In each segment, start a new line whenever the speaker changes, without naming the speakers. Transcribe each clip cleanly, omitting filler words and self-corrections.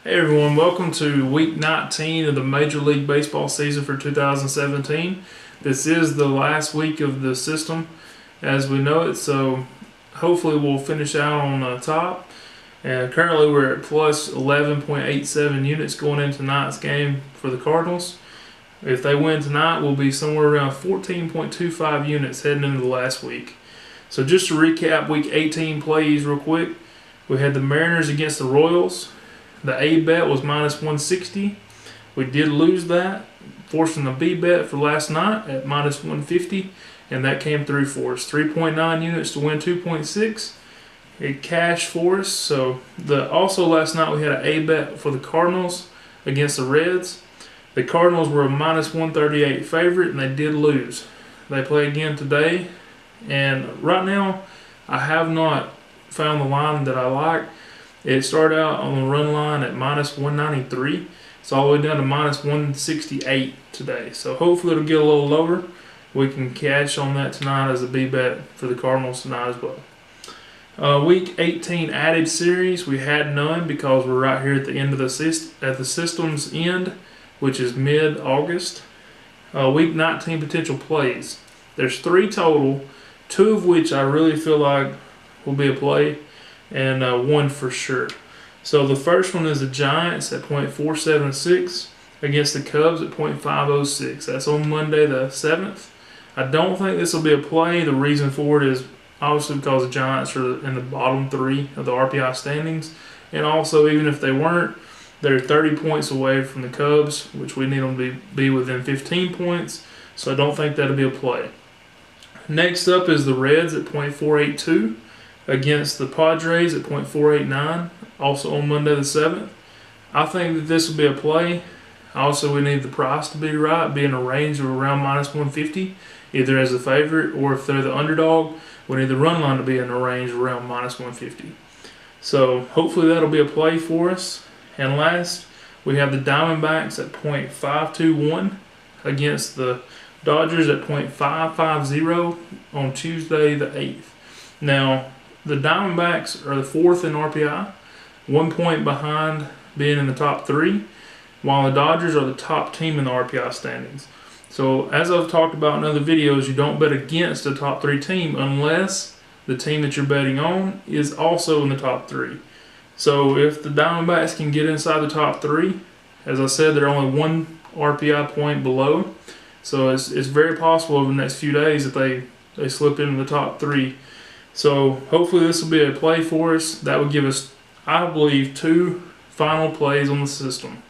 Hey everyone, welcome to week 19 of the Major League Baseball season for 2017. This is the last week of the system as we know it, so hopefully we'll finish out on the top. And currently we're at plus 11.87 units going into tonight's game for the Cardinals. If they win tonight, we'll be somewhere around 14.25 units heading into the last week. So just to recap week 18 plays real quick, we had the Mariners against the Royals. The A bet was minus 160. We did lose that, forcing the B bet for last night at minus 150, and that came through for us. 3.9 units to win 2.6. It cashed for us. So also last night we had an A bet for the Cardinals against the Reds. The Cardinals were a minus 138 favorite, and they did lose. They play again today, and right now I have not found the line that I like. It started out on the run line at minus 193. It's all the way down to minus 168 today. So hopefully it'll get a little lower. We can cash on that tonight as a B bet for the Cardinals tonight as well. Week 18 added series, we had none because we're right here at the end of the system's end, which is mid-August. Week 19 potential plays. There's 3 total, 2 of which I really feel like will be a play, and 1 for sure. So the first one is the Giants at .476 against the Cubs at .506. That's on Monday the 7th. I don't think this will be a play. The reason for it is obviously because the Giants are in the bottom 3 of the RPI standings, and also even if they weren't, they're 30 points away from the Cubs, which we need them to be within 15 points, so I don't think that'll be a play. Next up is the Reds at .482 against the Padres at .489, also on Monday the 7th. I think that this will be a play. Also, we need the price to be right, be in a range of around minus 150, either as a favorite or if they're the underdog, we need the run line to be in a range around minus 150. So hopefully that'll be a play for us. And last, we have the Diamondbacks at .521 against the Dodgers at .550 on Tuesday the 8th. Now, the Diamondbacks are the 4th in RPI, 1 point behind being in the top 3, while the Dodgers are the top team in the RPI standings. So as I've talked about in other videos, you don't bet against a top 3 team unless the team that you're betting on is also in the top 3. So if the Diamondbacks can get inside the top 3, as I said, they're only 1 RPI point below. So it's very possible over the next few days that they slip into the top 3. So hopefully this will be a play for us. That would give us, I believe, 2 final plays on the system.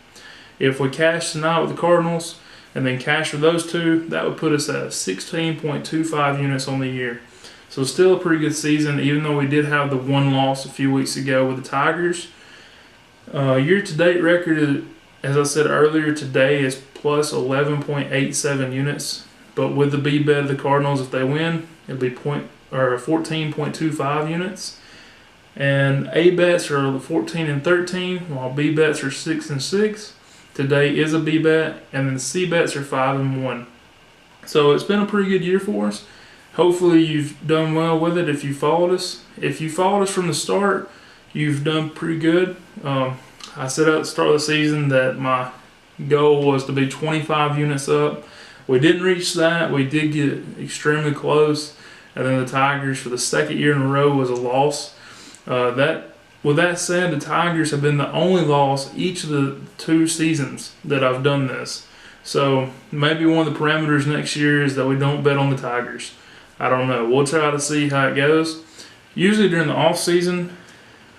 If we cash tonight with the Cardinals and then cash for those 2, that would put us at 16.25 units on the year. So still a pretty good season, even though we did have the 1 loss a few weeks ago with the Tigers. Year-to-date record, as I said earlier, today is plus 11.87 units. But with the B bet of the Cardinals, if they win, it'll be 14.25 units. And A bets are 14 and 13, while B bets are 6 and 6. Today is a B bet, and then C bets are 5 and 1. So it's been a pretty good year for us. Hopefully you've done well with it if you followed us. If you followed us from the start, you've done pretty good. I said at the start of the season that my goal was to be 25 units up. We didn't reach that. We did get extremely close. And then the Tigers, for the 2nd year in a row, was a loss. With that said, the Tigers have been the only loss each of the 2 seasons that I've done this. So maybe one of the parameters next year is that we don't bet on the Tigers. I don't know. We'll try to see how it goes. Usually during the off season,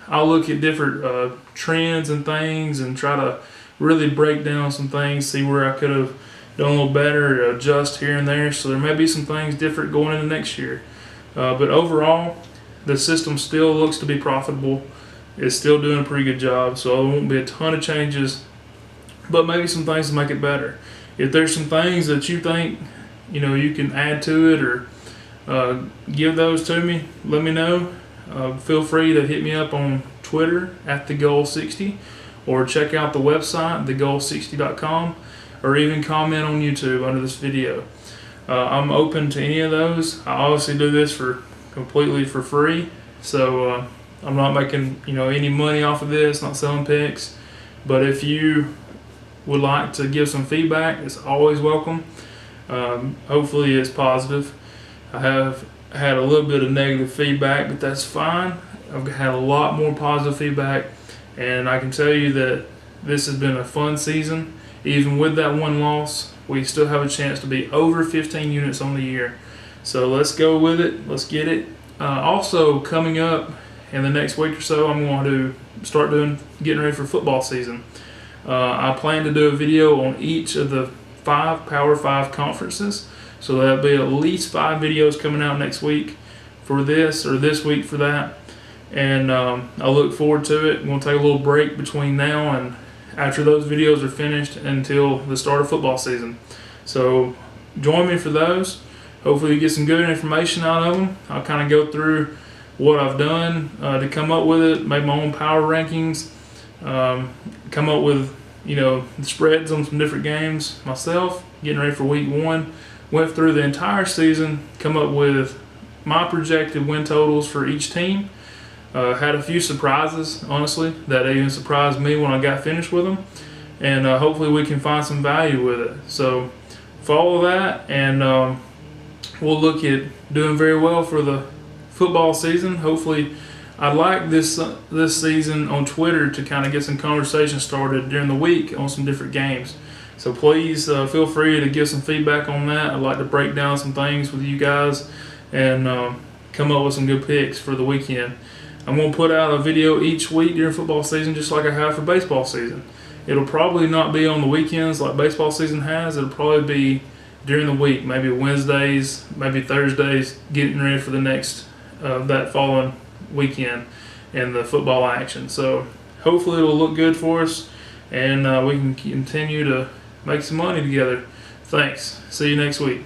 I'll look at different trends and things and try to really break down some things, see where I could have done a little better, adjust here and there. So there may be some things different going into next year. But overall, the system still looks to be profitable. It's still doing a pretty good job. So there won't be a ton of changes, but maybe some things to make it better. If there's some things that you think you can add to it or give those to me, let me know. Feel free to hit me up on Twitter at TheGoal60 or check out the website, thegoal60.com, or even comment on YouTube under this video. I'm open to any of those. I obviously do this completely for free, so I'm not making any money off of this, not selling picks. But if you would like to give some feedback, it's always welcome. Hopefully it's positive. I have had a little bit of negative feedback, but that's fine. I've had a lot more positive feedback, and I can tell you that this has been a fun season. Even with that one loss, we still have a chance to be over 15 units on the year. So let's go with it. Let's get it. Also, coming up in the next week or so, I'm going to start getting ready for football season. I plan to do a video on each of the 5 Power 5 conferences. So there'll be at least 5 videos coming out next week for this, or this week for that. And I look forward to it. I'm going to take a little break between now and after those videos are finished until the start of football season. So join me for those. Hopefully you get some good information out of them. I'll kind of go through what I've done to come up with it, make my own power rankings, come up with the spreads on some different games myself, getting ready for week 1. Went through the entire season, come up with my projected win totals for each team. Had a few surprises, honestly, that even surprised me when I got finished with them. And hopefully we can find some value with it. So follow that, and we'll look at doing very well for the football season. Hopefully, I'd like this season on Twitter to kind of get some conversation started during the week on some different games. So please feel free to give some feedback on that. I'd like to break down some things with you guys and come up with some good picks for the weekend. I'm going to put out a video each week during football season, just like I have for baseball season. It'll probably not be on the weekends like baseball season has. It'll probably be during the week, maybe Wednesdays, maybe Thursdays, getting ready for the next that following weekend and the football action. So hopefully it'll look good for us, and we can continue to make some money together. Thanks. See you next week.